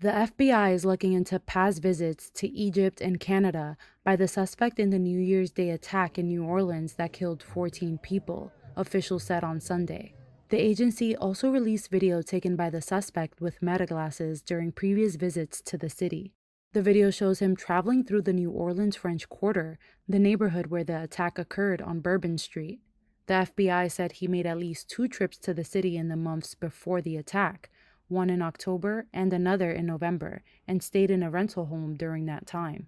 The FBI is looking into past visits to Egypt and Canada by the suspect in the New Year's Day attack in New Orleans that killed 14 people, officials said on Sunday. The agency also released video taken by the suspect with metaglasses during previous visits to the city. The video shows him traveling through the New Orleans French Quarter, the neighborhood where the attack occurred on Bourbon Street. The FBI said he made at least 2 trips to the city in the months before the attack, one in October and another in November, and stayed in a rental home during that time.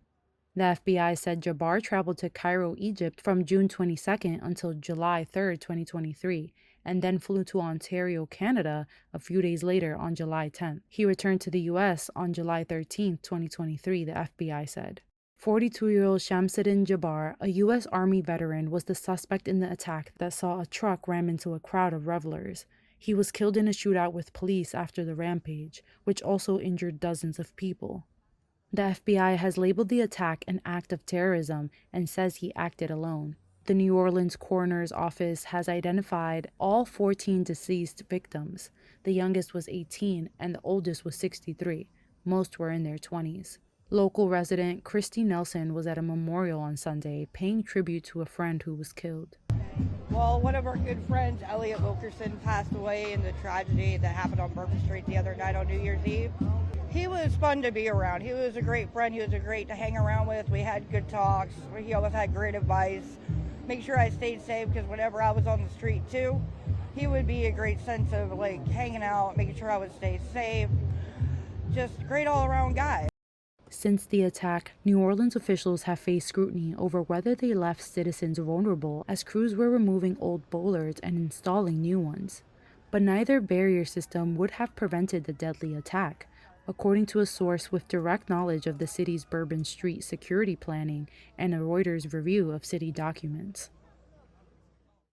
The FBI said Jabbar traveled to Cairo, Egypt from June 22nd until July 3rd, 2023, and then flew to Ontario, Canada a few days later on July 10th. He returned to the US on July 13th, 2023, the FBI said. 42-year-old Shamsud-Din Jabbar, a U.S. Army veteran, was the suspect in the attack that saw a truck ram into a crowd of revelers. He was killed in a shootout with police after the rampage, which also injured dozens of people. The FBI has labeled the attack an act of terrorism and says he acted alone. The New Orleans coroner's office has identified all 14 deceased victims. The youngest was 18 and the oldest was 63. Most were in their 20s. Local resident Christy Nelson was at a memorial on Sunday, paying tribute to a friend who was killed. Well, one of our good friends, Elliot Wilkerson, passed away in the tragedy that happened on Bourbon Street the other night on New Year's Eve. He was fun to be around. He was a great friend. He was a great to hang around with. We had good talks. He always had great advice. Make sure I stayed safe because whenever I was on the street too, he would be a great sense of like hanging out, making sure I would stay safe. Just great all-around guy. Since the attack, New Orleans officials have faced scrutiny over whether they left citizens vulnerable as crews were removing old bollards and installing new ones. But neither barrier system would have prevented the deadly attack, according to a source with direct knowledge of the city's Bourbon Street security planning and a Reuters review of city documents.